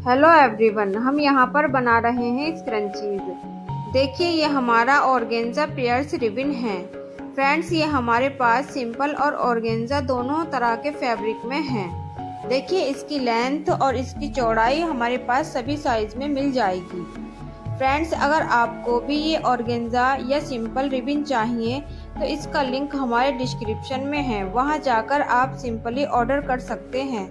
Hello everyone, हम यहाँ पर बना रहे हैं स्क्रंचीज। देखिए, ये हमारा ऑर्गेन्जा पेयर्स रिबन है। फ्रेंड्स, ये हमारे पास सिंपल और ऑर्गेन्जा दोनों तरह के फैब्रिक में हैं। देखिए, इसकी लेंथ और इसकी चौड़ाई हमारे पास सभी साइज में मिल जाएगी। फ्रेंड्स, अगर आपको भी ये ऑर्गेन्जा या सिंपल रिबन चाहिए तो इसका लिंक हमारे डिस्क्रिप्शन में है, वहाँ जाकर आप सिंपली ऑर्डर कर सकते हैं।